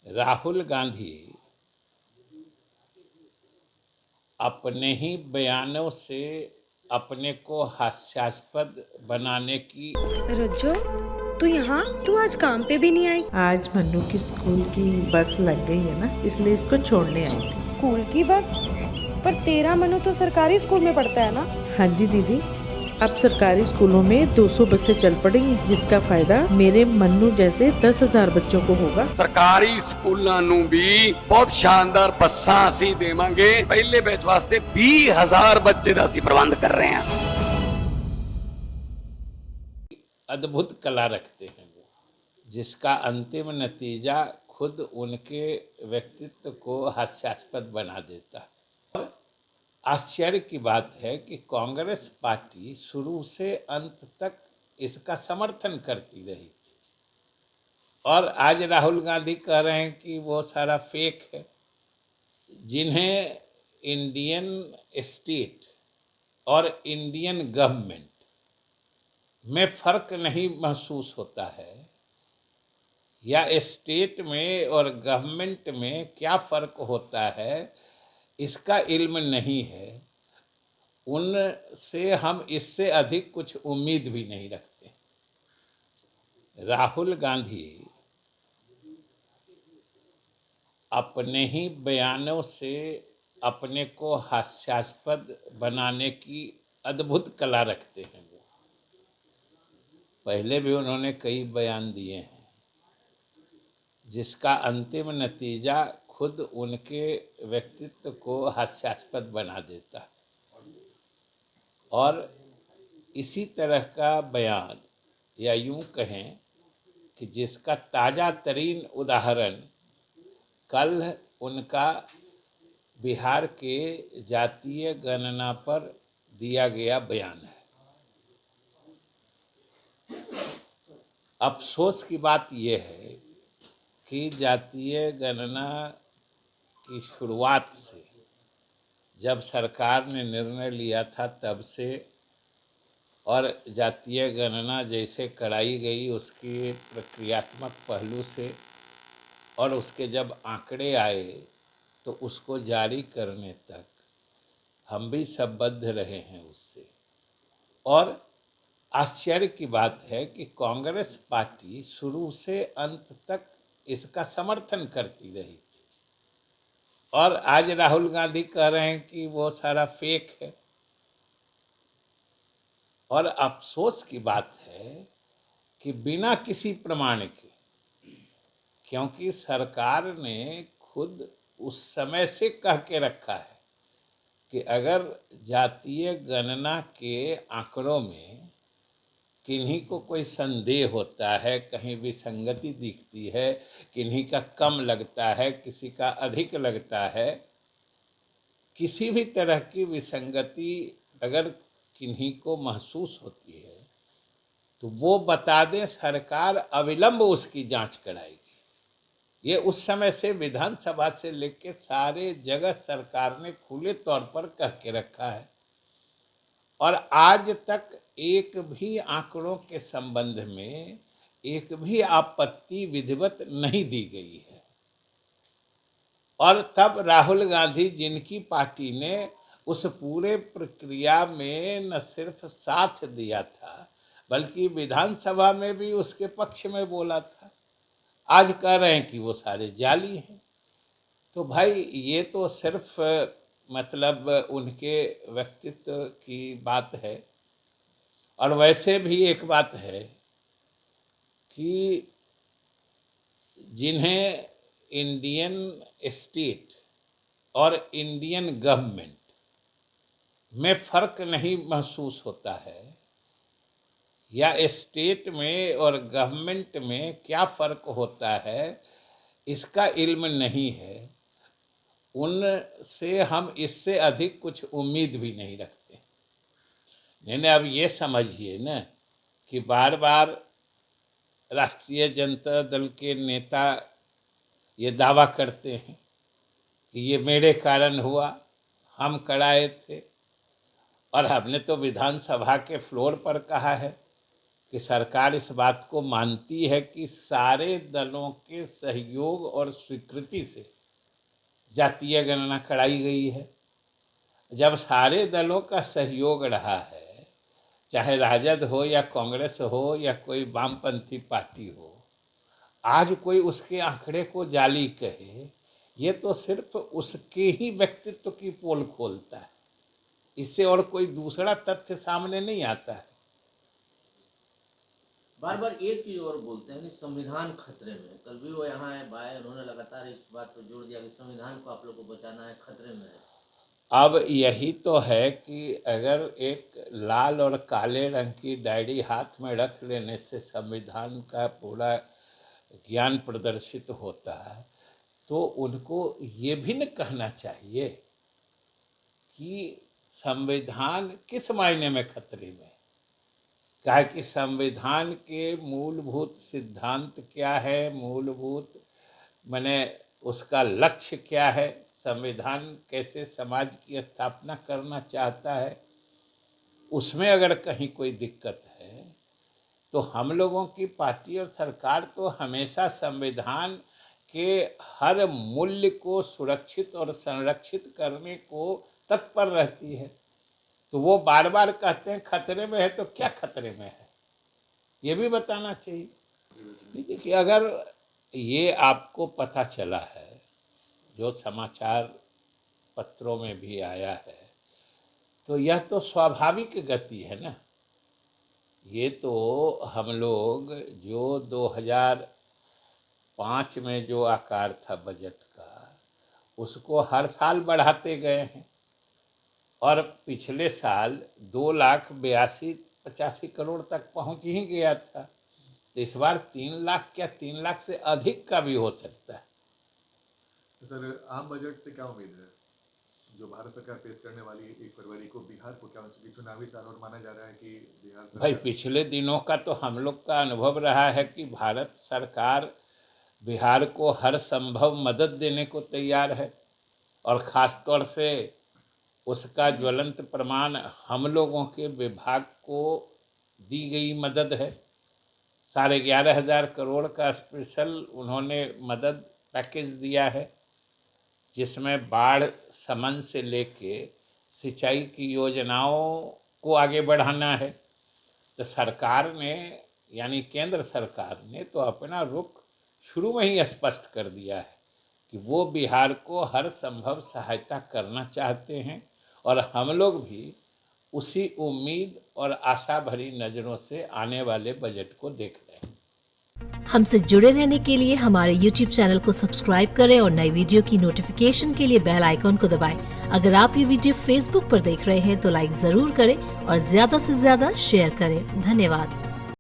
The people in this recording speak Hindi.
राहुल गांधी अपने ही बयानों से अपने को हास्यास्पद बनाने की। रज्जो, तू यहाँ? तू आज काम पे भी नहीं आई? आज मन्नू की स्कूल की बस लग गई है ना, इसलिए इसको छोड़ने आई थी। स्कूल की बस? पर तेरा मनु तो सरकारी स्कूल में पढ़ता है ना? हाँ जी दीदी, अब सरकारी स्कूलों में 200 बसें चल पड़ेंगी, जिसका फायदा मेरे मन्नू जैसे 10,000 बच्चों को होगा। सरकारी स्कूलों ਨੂੰ भी बहुत शानदार ਬੱਸਾਂ ਅਸੀਂ ਦੇਵਾਂਗੇ। ਪਹਿਲੇ ਬੈਚ ਵਾਸਤੇ 20,000 ਬੱਚੇ ਦਾ ਅਸੀਂ ਪ੍ਰਬੰਧ कर रहे हैं। अद्भुत कला रखते हैं वो, जिसका अंतिम नतीजा खुद उनके व्यक्तित्व को हास्यास्पद बना देता है। और आश्चर्य की बात है कि कांग्रेस पार्टी शुरू से अंत तक इसका समर्थन करती रही थी, और आज राहुल गांधी कह रहे हैं कि वो सारा फेक है। जिन्हें इंडियन स्टेट और इंडियन गवर्नमेंट में फ़र्क नहीं महसूस होता है, या स्टेट में और गवर्नमेंट में क्या फ़र्क होता है इसका इल्म नहीं है, उनसे हम इससे अधिक कुछ उम्मीद भी नहीं रखते। राहुल गांधी अपने ही बयानों से अपने को हास्यास्पद बनाने की अद्भुत कला रखते हैं वो। पहले भी उन्होंने कई बयान दिए हैं, जिसका अंतिम नतीजा खुद उनके व्यक्तित्व को हास्यास्पद बना देता है। और इसी तरह का बयान, या यूं कहें कि जिसका ताज़ा तरीन उदाहरण कल उनका बिहार के जातीय गणना पर दिया गया बयान है। अफसोस की बात यह है कि जातीय गणना की शुरुआत से, जब सरकार ने निर्णय लिया था तब से, और जातीय गणना जैसे कराई गई उसकी प्रक्रियात्मक पहलू से, और उसके जब आंकड़े आए तो उसको जारी करने तक हम भी संबद्ध रहे हैं उससे। और आश्चर्य की बात है कि कांग्रेस पार्टी शुरू से अंत तक इसका समर्थन करती रही थी, और आज राहुल गांधी कह रहे हैं कि वो सारा फेक है। और अफसोस की बात है कि बिना किसी प्रमाण के, क्योंकि सरकार ने खुद उस समय से कह के रखा है कि अगर जातीय गणना के आंकड़ों में किन्हीं को कोई संदेह होता है, कहीं विसंगति दिखती है, किन्हीं का कम लगता है, किसी का अधिक लगता है, किसी भी तरह की विसंगति अगर किन्हीं को महसूस होती है तो वो बता दें, सरकार अविलंब उसकी जांच कराएगी। ये उस समय से विधानसभा से लेकर सारे जगह सरकार ने खुले तौर पर कह के रखा है, और आज तक एक भी आंकड़ों के संबंध में एक भी आपत्ति विधिवत नहीं दी गई है। और तब राहुल गांधी, जिनकी पार्टी ने उस पूरे प्रक्रिया में न सिर्फ साथ दिया था बल्कि विधानसभा में भी उसके पक्ष में बोला था, आज कह रहे हैं कि वो सारे जाली हैं। तो भाई ये तो सिर्फ मतलब उनके व्यक्तित्व की बात है। और वैसे भी एक बात है कि जिन्हें इंडियन स्टेट और इंडियन गवर्नमेंट में फ़र्क नहीं महसूस होता है, या स्टेट में और गवर्नमेंट में क्या फ़र्क होता है इसका इल्म नहीं है, उनसे हम इससे अधिक कुछ उम्मीद भी नहीं रखते। नहीं, अब ये समझिए ना कि बार बार राष्ट्रीय जनता दल के नेता ये दावा करते हैं कि ये मेरे कारण हुआ, हम कराए थे, और हमने तो विधानसभा के फ्लोर पर कहा है कि सरकार इस बात को मानती है कि सारे दलों के सहयोग और स्वीकृति से जातीय गणना कराई गई है। जब सारे दलों का सहयोग रहा है, चाहे राजद हो या कांग्रेस हो या कोई वामपंथी पार्टी हो, आज कोई उसके आंकड़े को जाली कहे, ये तो सिर्फ उसके ही व्यक्तित्व की पोल खोलता है, इससे और कोई दूसरा तथ्य सामने नहीं आता है। बार बार एक चीज और बोलते हैं कि संविधान खतरे में। कल भी वो यहाँ आए, उन्होंने लगातार इस बात पर जोर दिया कि संविधान को आप लोग को बचाना है, खतरे में है। अब यही तो है कि अगर एक लाल और काले रंग की डायरी हाथ में रख लेने से संविधान का पूरा ज्ञान प्रदर्शित होता है, तो उनको ये भी न कहना चाहिए कि संविधान किस मायने में खतरे में। कहा कि संविधान के मूलभूत सिद्धांत क्या है, मूलभूत माने उसका लक्ष्य क्या है, संविधान कैसे समाज की स्थापना करना चाहता है, उसमें अगर कहीं कोई दिक्कत है तो हम लोगों की पार्टी और सरकार तो हमेशा संविधान के हर मूल्य को सुरक्षित और संरक्षित करने को तत्पर रहती है। तो वो बार बार कहते हैं खतरे में है, तो क्या खतरे में है ये भी बताना चाहिए। देखिए, अगर ये आपको पता चला है, जो समाचार पत्रों में भी आया है, तो यह तो स्वाभाविक गति है ना। ये तो हम लोग जो 2005 में जो आकार था बजट का, उसको हर साल बढ़ाते गए हैं और पिछले साल 2,82,85 करोड़ तक पहुंच ही गया था। तो इस बार 3 लाख क्या 3 लाख से अधिक का भी हो सकता है। सर, आम बजट से क्या उम्मीद है जो भारत सरकार पेश करने वाली 1 फरवरी को? बिहार को क्या चुनावी साल और माना जा रहा है कि बिहार सरकार... भाई, पिछले दिनों का तो हम लोग का अनुभव रहा है कि भारत सरकार बिहार को हर संभव मदद देने को तैयार है, और ख़ास तौर से उसका ज्वलंत प्रमाण हम लोगों के विभाग को दी गई मदद है। 11,500 करोड़ का स्पेशल उन्होंने मदद पैकेज दिया है, जिसमें बाढ़ समन से लेके सिंचाई की योजनाओं को आगे बढ़ाना है। तो सरकार ने, यानी केंद्र सरकार ने, तो अपना रुख शुरू में ही स्पष्ट कर दिया है कि वो बिहार को हर संभव सहायता करना चाहते हैं, और हम लोग भी उसी उम्मीद और आशा भरी नज़रों से आने वाले बजट को देख रहे हैं। हमसे जुड़े रहने के लिए हमारे YouTube चैनल को सब्सक्राइब करें और नई वीडियो की नोटिफिकेशन के लिए बेल आइकॉन को दबाएं। अगर आप ये वीडियो Facebook पर देख रहे हैं तो लाइक जरूर करें और ज्यादा से ज्यादा शेयर करें। धन्यवाद।